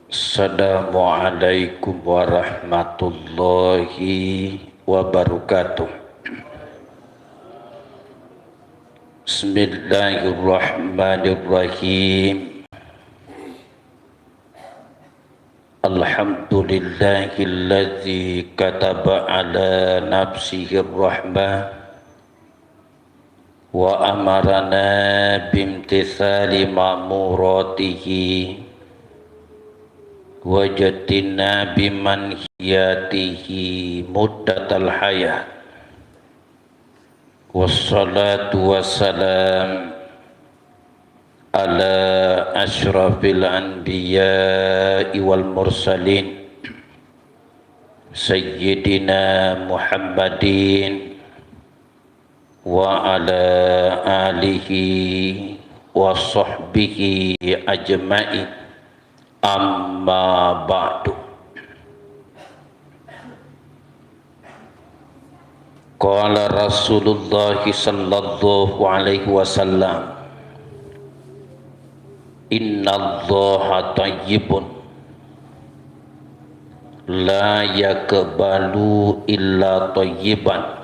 Assalamualaikum warahmatullahi wabarakatuh. Bismillahirrahmanirrahim. Alhamdulillahilladzi kataba ala nafsihir rahmah wa amarana bimtithali ma'muratihi wajadina bimanhiyatihi muddatal hayat wassalatu wassalam ala asyrafil anbiya'i wal mursalin sayyidina Muhammadin wa ala alihi wa sahbihi ajma'in. Amma ba'du. Qala Rasulullah sallallahu alaihi wasallam, innallaha tayyibun la yakbalu illa tayyiban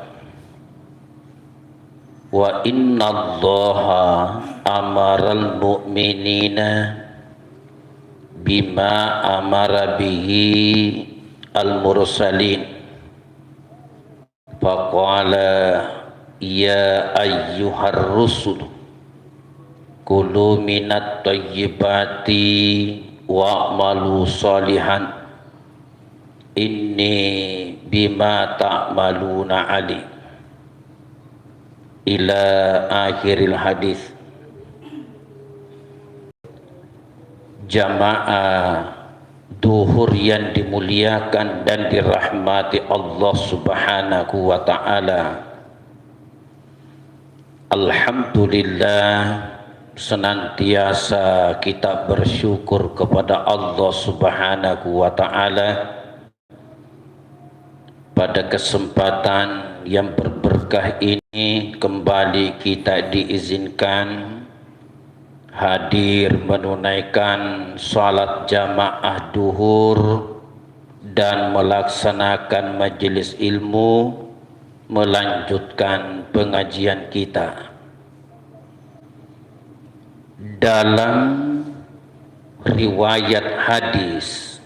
wa innallaha amaral mu'minina bima amara bihi al-mursalin faqala ya ayyuhar rusul kulu minat tayyibati wa'malu salihan inni bima ta'maluna ali ila akhiril hadis. Jamaah duhur yang dimuliakan dan dirahmati Allah subhanahu wa ta'ala, alhamdulillah senantiasa kita bersyukur kepada Allah subhanahu wa ta'ala pada kesempatan yang berberkah ini kembali kita diizinkan hadir menunaikan salat jamaah duhur dan melaksanakan majelis ilmu, melanjutkan pengajian kita. Dalam riwayat hadis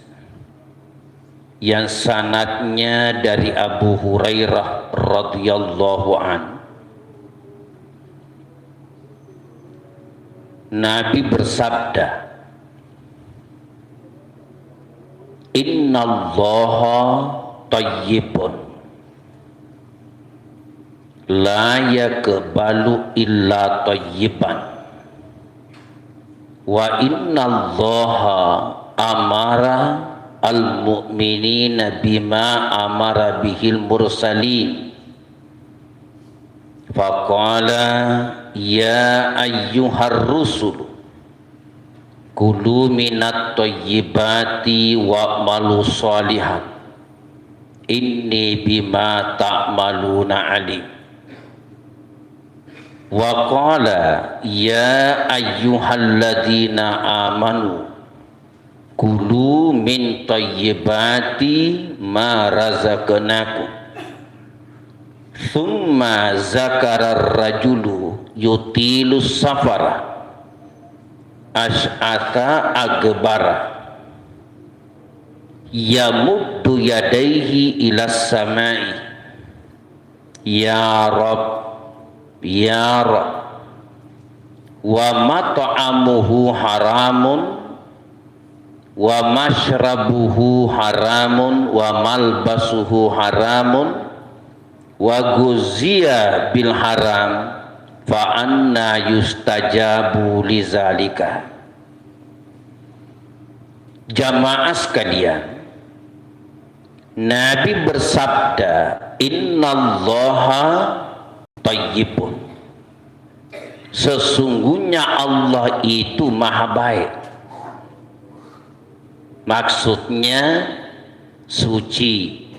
yang sanadnya dari Abu Hurairah radhiyallahu anhu, Nabi bersabda, innallaha tayyibun la yakbalu illa tayyiban wa innallaha amara al-mu'minina bima amara bihil mursalin faqala ya ayyuhar rusul kulu minat tayyibati wa'malu salihan inni bima ta'maluna alim wa qala ya ayyuhalladzina amanu kulu min tayyibati ma razaqnakum thumma zakarar rajulu yutilus safara ash'ata agbara yamuddu yadaihi ilas samai ya Rab ya Rab wa mat'amuhu haramun wa mashrabuhu haramun wa malbasuhu haramun wa guziya bil haram fa anna yustajabu lizalika. Jamaah sekalian, Nabi bersabda, innallaha tayyibun, sesungguhnya Allah itu maha baik. Maksudnya suci.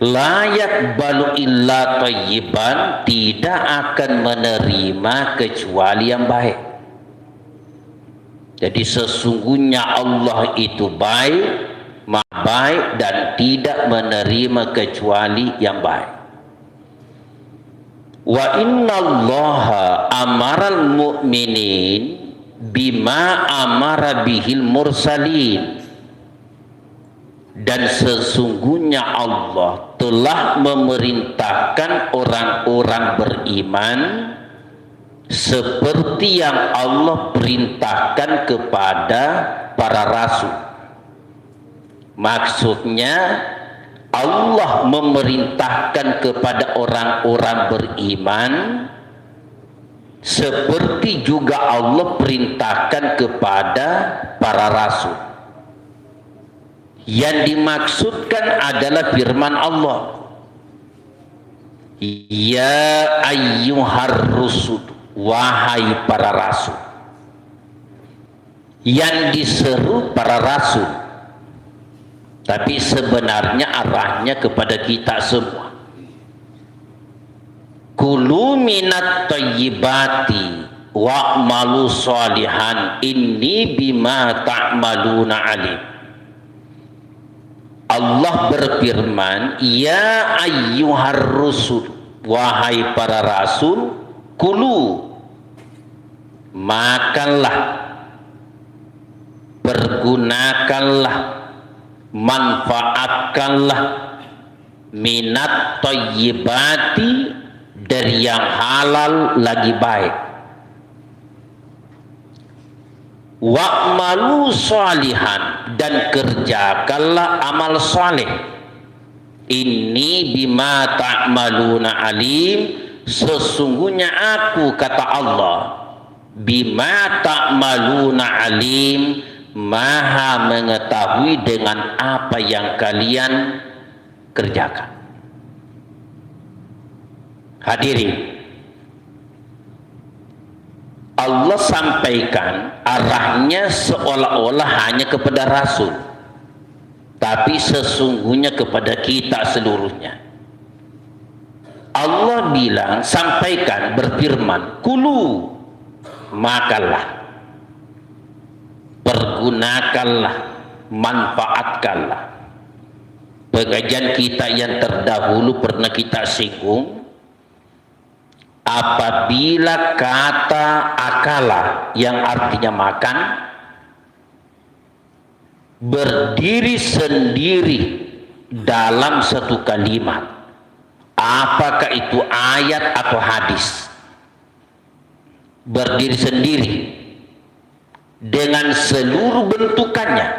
Layak balu illa tayyiban, tidak akan menerima kecuali yang baik. Jadi sesungguhnya Allah itu baik, maha baik dan tidak menerima kecuali yang baik. Wa innallaha amaral mu'minin bima amara bihil mursalin. Dan sesungguhnya Allah telah memerintahkan orang-orang beriman seperti yang Allah perintahkan kepada para rasul. Maksudnya Allah memerintahkan kepada orang-orang beriman seperti juga Allah perintahkan kepada para rasul. Yang dimaksudkan adalah firman Allah, ya ayyuhar rusul, wahai para rasul. Yang diseru para rasul, tapi sebenarnya arahnya kepada kita semua. Kulu minat thayyibati wa'malu sholihan inni bima ta'maluna alim. Allah berfirman, ya ayyuhar rusul, wahai para rasul, kulu, makanlah, pergunakanlah, manfaatkanlah minat thayyibati, dari yang halal lagi baik, wa'malu sholihan, dan kerjakanlah amal saleh. Ini bima ta'maluna alim, sesungguhnya aku, kata Allah, bima ta'maluna alim, maha mengetahui dengan apa yang kalian kerjakan. Hadirin, Allah sampaikan arahnya seolah-olah hanya kepada Rasul, tapi sesungguhnya kepada kita seluruhnya. Allah bilang, sampaikan, berfirman, kulu, makanlah, pergunakanlah, manfaatkanlah. Pengajian kita yang terdahulu pernah kita singgung, apabila kata akala yang artinya makan berdiri sendiri dalam satu kalimat, apakah itu ayat atau hadis, berdiri sendiri dengan seluruh bentukannya,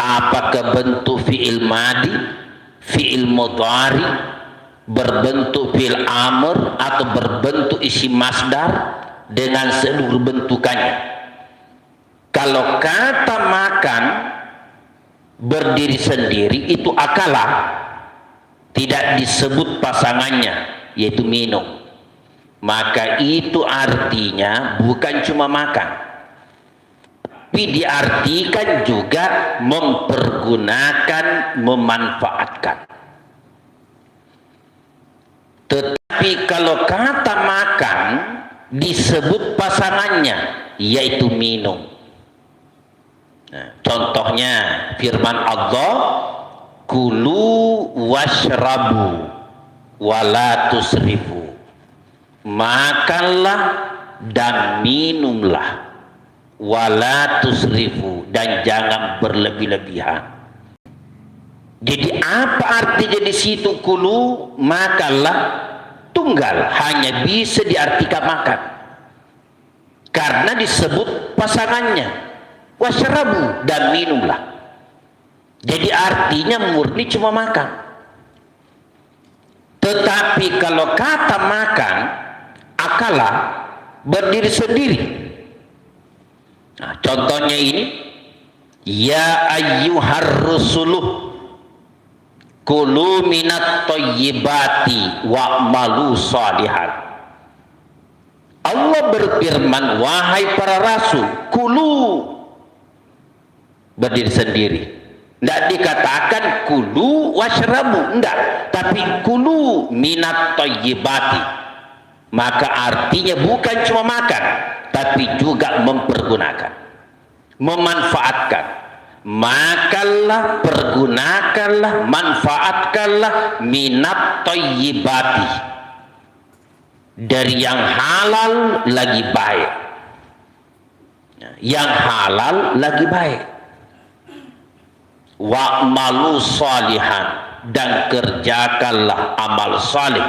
apakah bentuk fi'il madi, fi'il mudhari, berbentuk fi'il amr, atau berbentuk isim masdar, dengan seluruh bentukannya. Kalau kata makan berdiri sendiri itu akala, tidak disebut pasangannya yaitu minum, maka itu artinya bukan cuma makan, tapi diartikan juga mempergunakan, memanfaatkan. Tetapi kalau kata makan disebut pasangannya yaitu minum. Nah, contohnya firman Allah, kulu washrabu wala tusrifu, makanlah dan minumlah, wala tusrifu, dan jangan berlebih-lebihan. Jadi apa artinya di situ kulu, makanlah, tunggal, hanya bisa diartikan makan karena disebut pasangannya, wasyarabu, dan minumlah. Jadi artinya murni cuma makan. Tetapi kalau kata makan akala berdiri sendiri. Nah, contohnya ini, ya ayyuhar rusuluh kulu minat thayyibati wa'malu sholihan. Allah berfirman, wahai para rasul, kulu, berdiri sendiri. Tidak dikatakan kulu washrabu, enggak, tapi kulu minat thayyibati. Maka artinya bukan cuma makan, tapi juga mempergunakan. memanfaatkan. Makanlah, pergunakanlah, manfaatkanlah minat thayyibati, dari yang halal lagi baik. Yang halal lagi baik. Wa'malu salihan, dan kerjakanlah amal salih.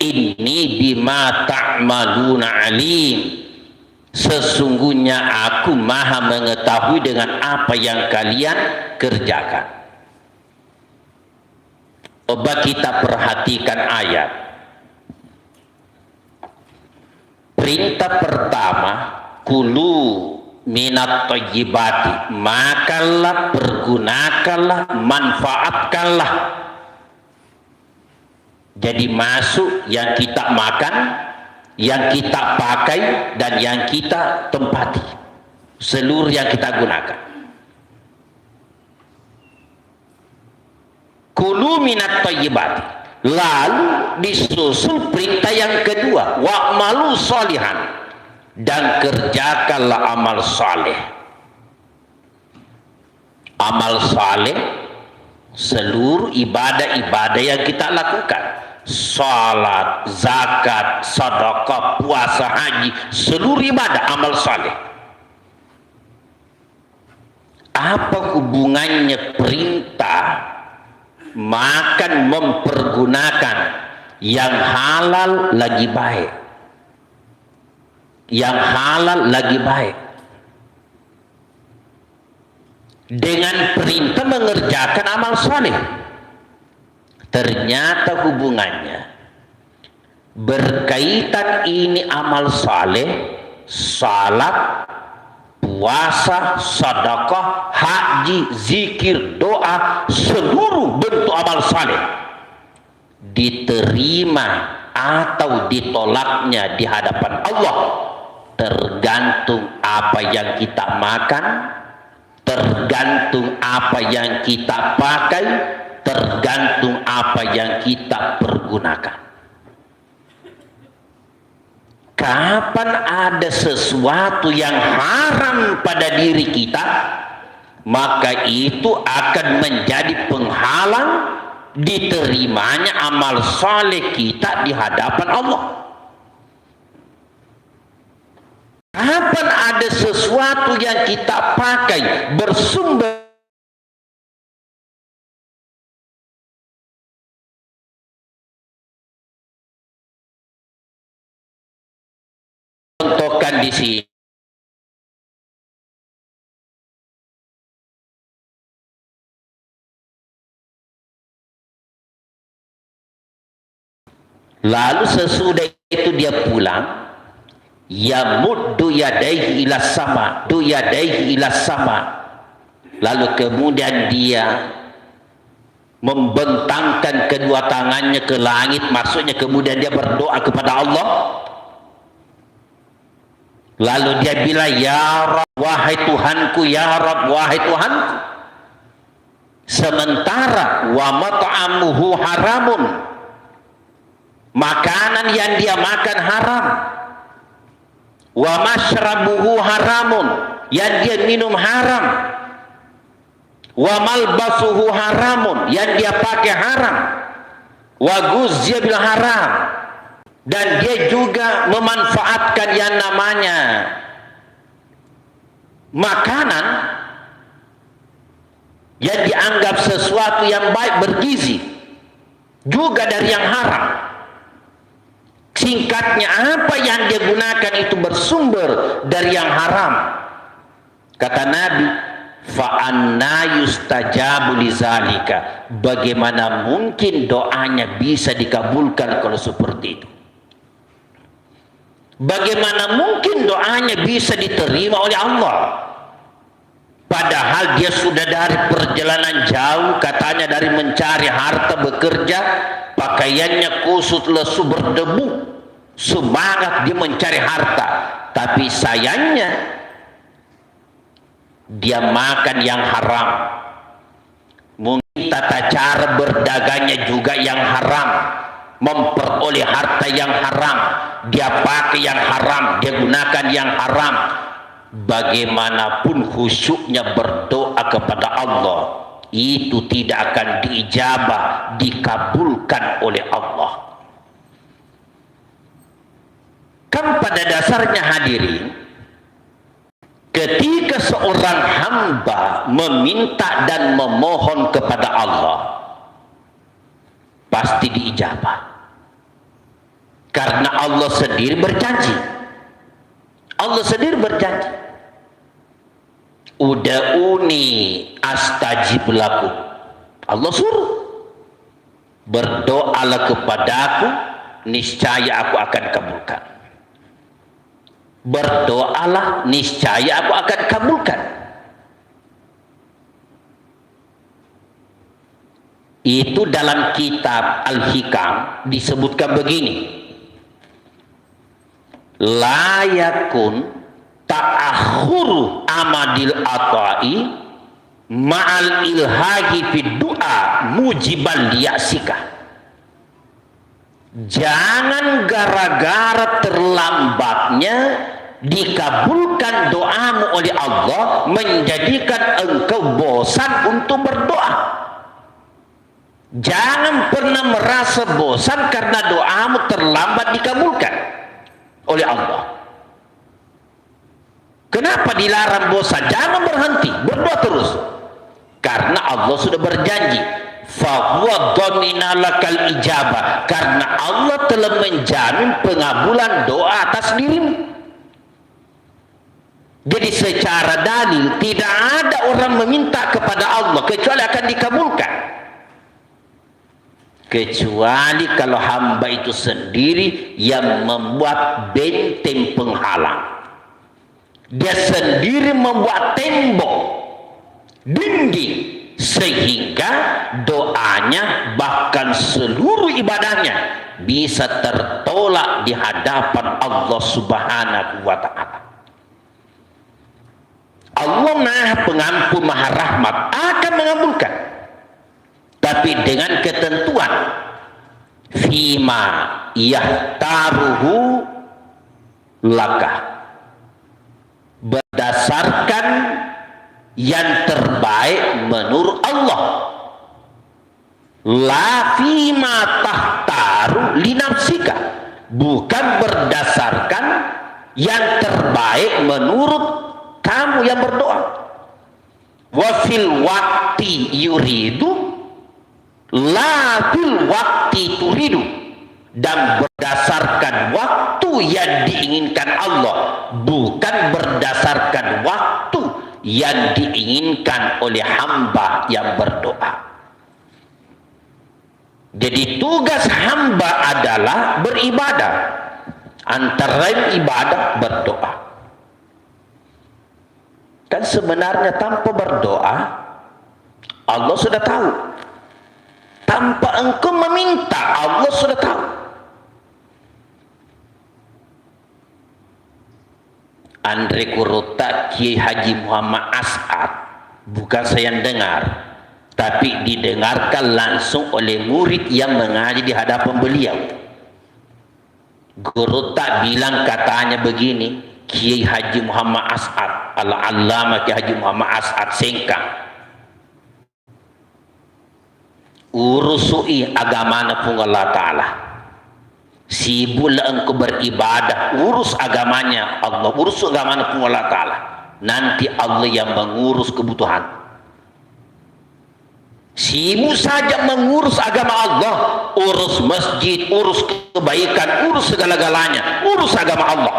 Inni bima ta'maluna alim, sesungguhnya aku maha mengetahui dengan apa yang kalian kerjakan. Coba kita perhatikan ayat. Perintah pertama, kulu minat thayyibati, makanlah, pergunakanlah, manfaatkanlah. Jadi masuk yang kita makan, yang kita pakai, dan yang kita tempati, seluruh yang kita gunakan. Kulu minat thayyibati, lalu disusul perintah yang kedua, wa'malu sholihan, dan kerjakanlah amal saleh. Amal saleh, seluruh ibadah-ibadah yang kita lakukan, salat, zakat, sedekah, puasa, haji, seluruh ibadah amal saleh. Apa hubungannya perintah makan, mempergunakan yang halal lagi baik, yang halal lagi baik, dengan perintah mengerjakan amal saleh? Ternyata hubungannya berkaitan ini amal saleh, salat, puasa, sedekah, haji, zikir, doa, seluruh bentuk amal saleh diterima atau ditolaknya di hadapan Allah tergantung apa yang kita makan, tergantung apa yang kita pakai, tergantung apa yang kita pergunakan. Kapan ada sesuatu yang haram pada diri kita, maka itu akan menjadi penghalang diterimanya amal saleh kita di hadapan Allah. Kapan ada sesuatu yang kita pakai bersumber contohkan di sini, lalu sesudah itu dia pulang, yamuddu yadaihi ila sama, du yadaihi ila sama, lalu kemudian dia membentangkan kedua tangannya ke langit, maksudnya kemudian dia berdoa kepada Allah. Lalu dia bilang, ya Rabb, wahai Tuhanku, ya Rabb, wahai Tuhanku. Sementara wa mat'amuhu haramun, makanan yang dia makan haram. Wa mashrabuhu haramun, yang dia minum haram. Wa malbasuhu haramun, yang dia pakai haram. Wa guzziya bil haram, dan dia juga memanfaatkan yang namanya makanan yang dianggap sesuatu yang baik, bergizi, juga dari yang haram. Singkatnya, apa yang dia gunakan itu bersumber dari yang haram. Kata Nabi, fa anna yustajabu lizalika, bagaimana mungkin doanya bisa dikabulkan kalau seperti itu? Bagaimana mungkin doanya bisa diterima oleh Allah? Padahal dia sudah dari perjalanan jauh, katanya dari mencari harta, bekerja, pakaiannya kusut, lesu, berdebu, semangat dia mencari harta. Tapi sayangnya dia makan yang haram. Mungkin tata cara berdagangnya juga yang haram, memperoleh harta yang haram, dia pakai yang haram, dia gunakan yang haram. bagaimanapun khusyuknya berdoa kepada Allah, itu tidak akan diijabah, dikabulkan oleh Allah. Kan pada dasarnya hadirin, ketika seorang hamba meminta dan memohon kepada Allah, pasti diijabah. Karena Allah sendiri berjanji. Allah sendiri berjanji. Uda'uni astajib lakum. Allah suruh. Berdoalah kepadaku, niscaya aku akan kabulkan. Berdoalah, niscaya aku akan kabulkan. Itu dalam kitab Al-Hikam disebutkan begini. La yakun ta'akhuru amadil ata'i ma'al ilhaqi fid du'a mujiban liyasika. Jangan gara-gara terlambatnya dikabulkan doamu oleh Allah menjadikan engkau bosan untuk berdoa. Jangan pernah merasa bosan karena doamu terlambat dikabulkan oleh Allah. Kenapa dilarang bosan? Jangan berhenti, berdoa terus. Karena Allah sudah berjanji, fahuwa dhamina lakal ijabah. Karena Allah telah menjamin pengabulan doa atas dirimu. Jadi secara dalil tidak ada orang meminta kepada Allah kecuali akan dikabulkan. Kecuali kalau hamba itu sendiri yang membuat benteng penghalang. Dia sendiri membuat tembok, dinding, sehingga doanya bahkan seluruh ibadahnya bisa tertolak di hadapan Allah Subhanahu wa ta'ala. Allah Maha Pengampun, Maha Rahmat, akan mengabulkan, tapi dengan ketentuan fima yahtaruhu laka, berdasarkan yang terbaik menurut Allah. La fima tahtaru linafsika, bukan berdasarkan yang terbaik menurut kamu yang berdoa. Wa fil waqti yuridu la fil waqti turidu, dan berdasarkan waktu yang diinginkan Allah, bukan berdasarkan waktu yang diinginkan oleh hamba yang berdoa. Jadi tugas hamba adalah beribadah, antara lain ibadah berdoa. Dan sebenarnya tanpa berdoa, Allah sudah tahu. Tanpa engkau meminta, Allah sudah tahu. Andre Kurota Kiai Haji Muhammad As'ad, bukan saya yang dengar, tapi didengarkan langsung oleh murid yang mengaji di hadapan beliau. Kurota bilang katanya begini, Kiai Haji Muhammad As'ad, Al-Allamah Kiai Haji Muhammad As'ad Sengkang, urusui agamana pun Allah Ta'ala. Sibuklah engkau beribadah, urus agamanya Allah, urus agamanya pun Allah Ta'ala. Nanti Allah yang mengurus kebutuhan. Sibuk saja mengurus agama Allah, urus masjid, urus kebaikan, urus segala-galanya, urus agama Allah.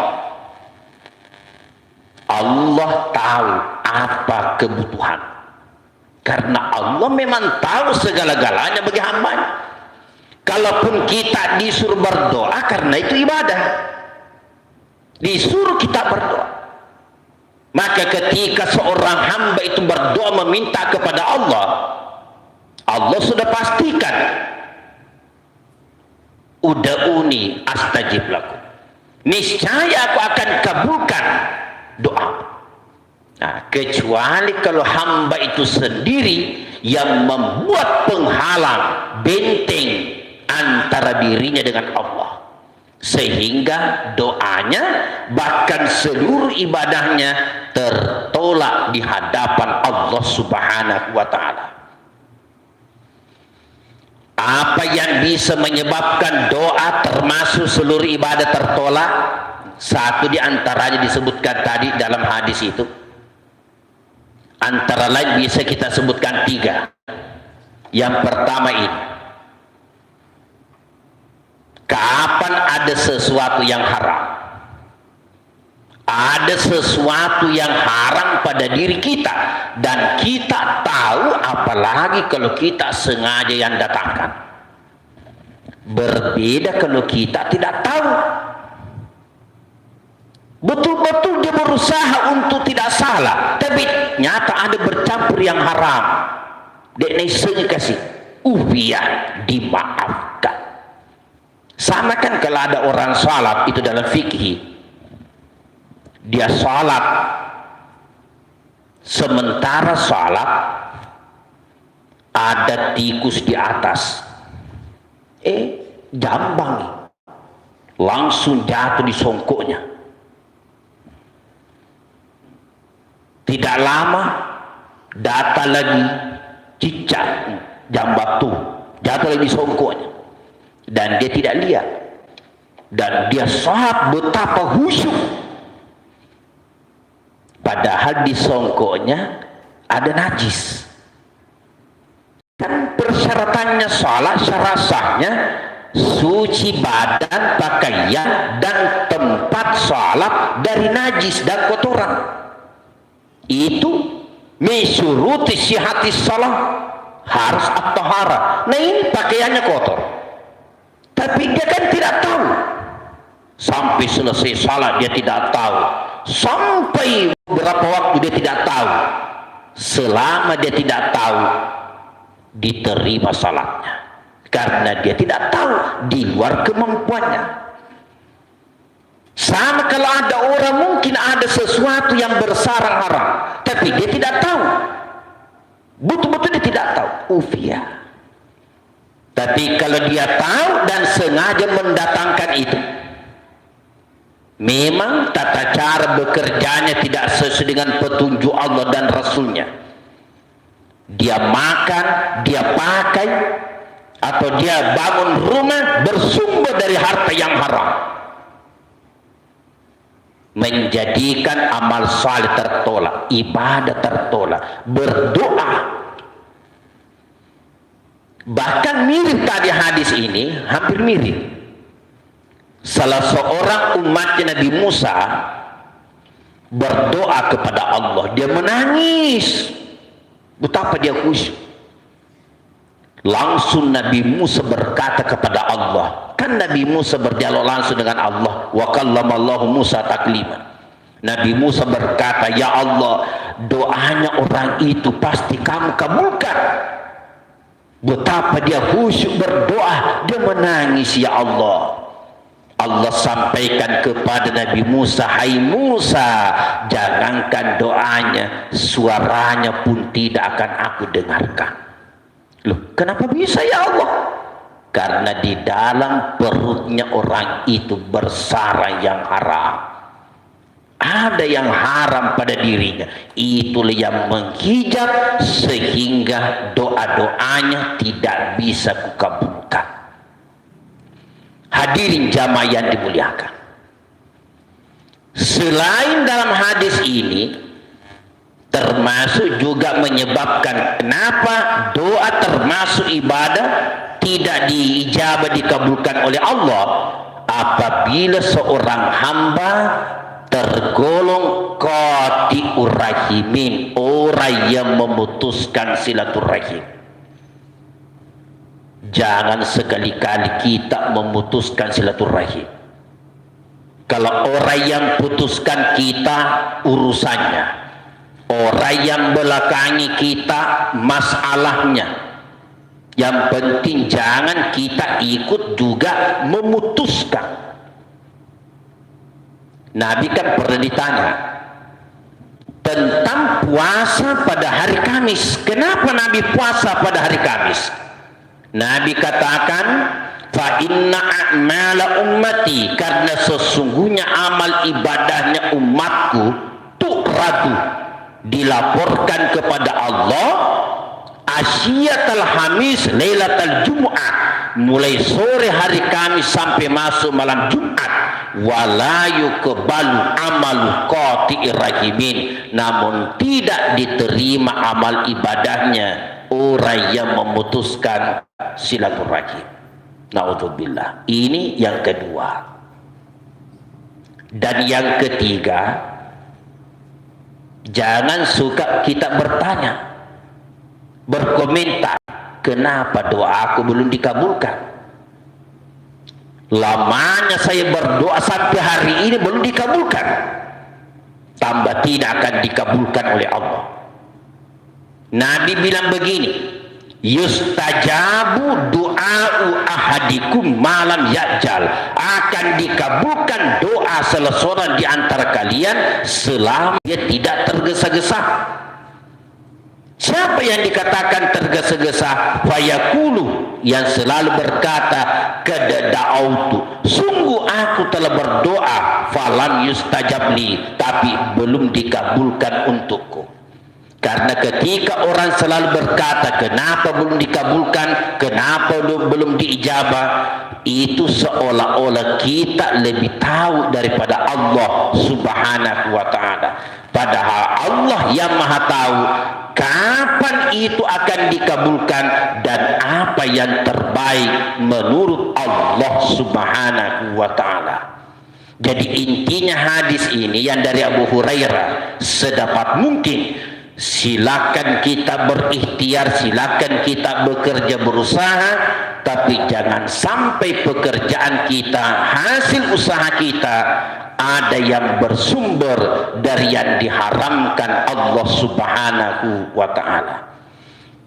Allah tahu apa kebutuhan. Karena Allah memang tahu segala-galanya bagi hambanya. Kalaupun kita disuruh berdoa, karena itu ibadah, disuruh kita berdoa. Maka ketika seorang hamba itu berdoa meminta kepada Allah, Allah sudah pastikan, uda'uni astajib lakum, niscaya aku akan kabulkan doa. Nah, kecuali kalau hamba itu sendiri yang membuat penghalang, benteng antara dirinya dengan Allah. sehingga doanya bahkan seluruh ibadahnya tertolak di hadapan Allah Subhanahu wa ta'ala. Apa yang bisa menyebabkan doa termasuk seluruh ibadah tertolak? Satu di antaranya disebutkan tadi dalam hadis itu. Antara lain bisa kita sebutkan 3. Yang pertama ini, kapan ada sesuatu yang haram, ada sesuatu yang haram pada diri kita dan kita tahu, apalagi kalau kita sengaja yang datangkan. Berbeda kalau kita tidak tahu, betul-betul dia berusaha untuk tidak salah, tapi nyata ada bercampur yang haram. Dek nesanya kasih biar dimaafkan. Sama kan kalau ada orang salat itu dalam fikih, dia salat, sementara salat ada tikus di atas, jambang langsung jatuh di songkoknya. Tidak lama datang lagi cicak jambak tuh jatuh lagi di songkoknya, dan dia tidak lihat, dan dia salat betapa khusyuk, padahal di songkoknya ada najis. Kan persyaratannya salat, syarat sahnya suci badan, pakaian dan tempat salat dari najis dan kotoran. Itu mesyuruti syihatis salat, harus at-tahara. Nah ini pakaiannya kotor, tapi dia kan tidak tahu. Sampai selesai salat dia tidak tahu, sampai beberapa waktu dia tidak tahu. Selama dia tidak tahu, diterima salatnya, karena dia tidak tahu, di luar kemampuannya. Sama kalau ada orang mungkin ada sesuatu yang bersarang haram, tapi dia tidak tahu, betul-betul dia tidak tahu, tapi kalau dia tahu dan sengaja mendatangkan itu, memang tata cara bekerjanya tidak sesuai dengan petunjuk Allah dan Rasulnya. Dia makan, dia pakai, atau dia bangun rumah bersumber dari harta yang haram, menjadikan amal saleh tertolak, ibadah tertolak, berdoa. Bahkan mirip tadi hadis ini, hampir mirip. Salah seorang umatnya Nabi Musa berdoa kepada Allah, dia menangis, betapa dia khusyuk. Langsung Nabi Musa berkata kepada Allah, kan Nabi Musa berdialog langsung dengan Allah, wa kallamallahu Musa taklima. Nabi Musa berkata, ya Allah, doanya orang itu pasti kamu kabulkan. Betapa dia khusyuk berdoa, dia menangis, ya Allah. Allah sampaikan kepada Nabi Musa, hai Musa, jangankan doanya, suaranya pun tidak akan aku dengarkan. Loh, kenapa bisa ya Allah? Karena di dalam perutnya orang itu bersarang yang haram. Ada yang haram pada dirinya. Itulah yang menghijab sehingga doa-doanya tidak bisa kukabulkan. Hadirin jamaah yang dimuliakan, selain dalam hadis ini termasuk juga menyebabkan kenapa doa termasuk ibadah tidak diijabah dikabulkan oleh Allah, apabila seorang hamba tergolong qati'ur rahimin, orang yang memutuskan silaturahim. Jangan sekali-kali kita memutuskan silaturahim. Kalau orang yang putuskan kita urusannya, orang yang belakangi kita masalahnya, yang penting jangan kita ikut juga memutuskan. Nabi kan pernah ditanya tentang puasa pada hari Kamis. Kenapa Nabi puasa pada hari Kamis? Nabi katakan, fa inna a'mala ummati, karena sesungguhnya amal ibadahnya umatku tu'radu, dilaporkan kepada Allah asyiatal hamis lailatal jum'ah, mulai sore hari Kamis sampai masuk malam Jumat. Wala yuqbalu amalu qati'ir rahimin, namun tidak diterima amal ibadahnya orang yang memutuskan silaturahim. Naudzubillah. Ini yang kedua. Dan yang ketiga, jangan suka kita bertanya, berkomentar, kenapa doa aku belum dikabulkan? Lamanya saya berdoa sampai hari ini belum dikabulkan. Tambah tidak akan dikabulkan oleh Allah. Nabi bilang begini, yustajabu du'a'u ahadikum malam ya'jal, akan dikabulkan doa salah seorang di antara kalian selama dia tidak tergesa-gesa. Siapa yang dikatakan tergesa-gesa? Fayaqulu, yang selalu berkata qad da'autu, sungguh aku telah berdoa, falam yustajabli, tapi belum dikabulkan untukku. Karena ketika orang selalu berkata kenapa belum dikabulkan, kenapa belum diijabah, itu seolah-olah kita lebih tahu daripada Allah subhanahu wa ta'ala. Padahal Allah yang maha tahu kapan itu akan dikabulkan dan apa yang terbaik menurut Allah subhanahu wa ta'ala. Jadi intinya hadis ini yang dari Abu Hurairah, sedapat mungkin silakan kita berikhtiar, silakan kita bekerja, berusaha, tapi jangan sampai pekerjaan kita, hasil usaha kita ada yang bersumber dari yang diharamkan Allah subhanahu wa ta'ala.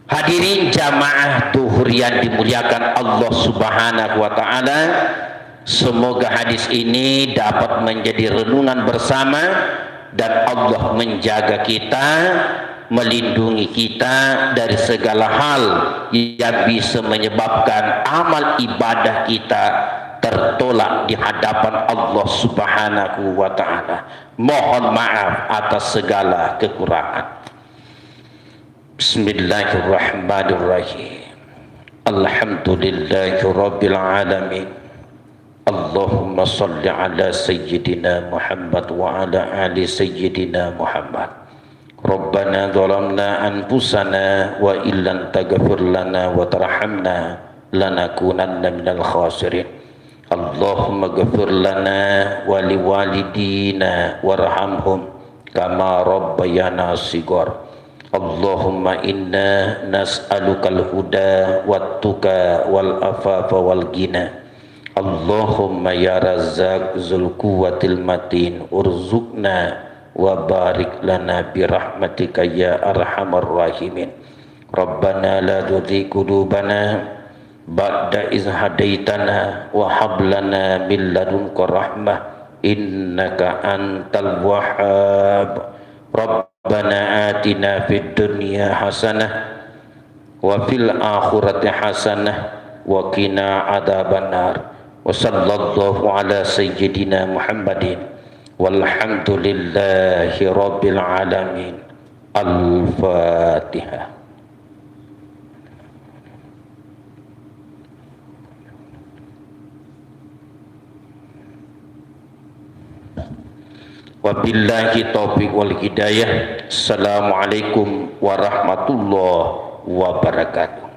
Hadirin jamaah duhur yang dimuliakan Allah subhanahu wa ta'ala, semoga hadis ini dapat menjadi renungan bersama dan Allah menjaga kita, melindungi kita dari segala hal yang bisa menyebabkan amal ibadah kita tertolak di hadapan Allah subhanahu wa ta'ala. Mohon maaf atas segala kekurangan. Bismillahirrahmanirrahim. Alhamdulillahi rabbil alamin. Allahumma salli ala sayyidina Muhammad wa ala ali sayyidina Muhammad. Rabbana zalamna anfusana wa illam taghfir lana wa tarhamna lanakunanna minal khasirin. Allahumma ghafir lana wa liwalidina warhamhum kama rabbayana shighar. Allahumma inna nas'alukal huda wat tuqa wal afafa wal ghina. Allahumma ya Razzaq dzul quwwatil matin urzuqna wa barik lana bi rahmatika ya arhamar rahimin. Rabbana la tuzigh qulubana ba'da iz hadaitana wa hab lana min ladunka rahmah innaka antal wahhab. Rabbana atina fid dunya hasanah wa fil akhirati hasanah wa qina adzabannar. Wa sallallahu ala sayyidina Muhammadin walhamdulillahi rabbil alamin. Al-Fatihah. Wabillahi taufiq wal hidayah. Assalamualaikum warahmatullahi wabarakatuh.